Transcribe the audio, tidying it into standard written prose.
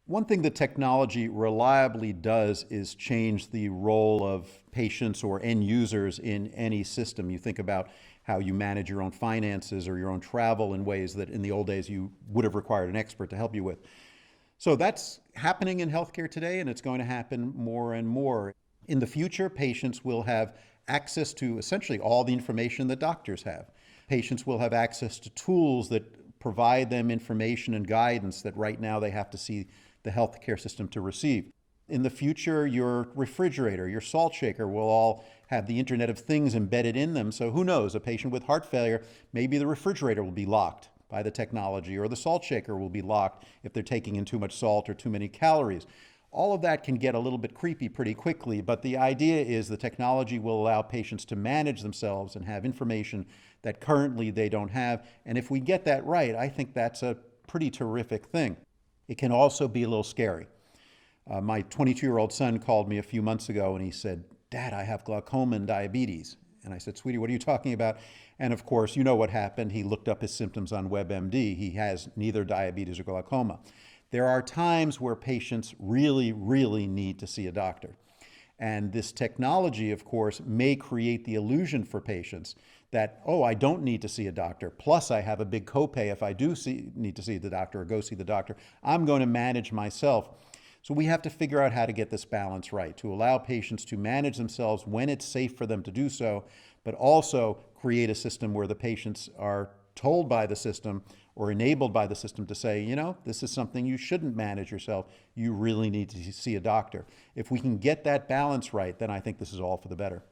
One thing that technology reliably does is change the role of patients or end users in any system. You think about how you manage your own finances or your own travel in ways that in the old days you would have required an expert to help you with. So that's happening in healthcare today, and it's going to happen more and more. In the future, patients will have access to essentially all the information that doctors have. Patients will have access to tools that provide them information and guidance that right now they have to see the healthcare system to receive. In the future, your refrigerator, your salt shaker will all have the Internet of Things embedded in them. So who knows, a patient with heart failure, maybe the refrigerator will be locked by the technology, or the salt shaker will be locked if they're taking in too much salt or too many calories. All of that can get a little bit creepy pretty quickly, but the idea is the technology will allow patients to manage themselves and have information that currently they don't have. And if we get that right, I think that's a pretty terrific thing. It can also be a little scary. My 22-year-old son called me a few months ago and he said, "Dad, I have glaucoma and diabetes." And I said, "Sweetie, what are you talking about?" And of course, you know what happened. He looked up his symptoms on WebMD. He has neither diabetes or glaucoma. There are times where patients really, really need to see a doctor. And this technology, of course, may create the illusion for patients that, oh, I don't need to see a doctor. Plus, I have a big copay if I do need to see the doctor or go see the doctor. I'm going to manage myself. So we have to figure out how to get this balance right, to allow patients to manage themselves when it's safe for them to do so, but also create a system where the patients are told by the system or enabled by the system to say, you know, this is something you shouldn't manage yourself. You really need to see a doctor. If we can get that balance right, then I think this is all for the better.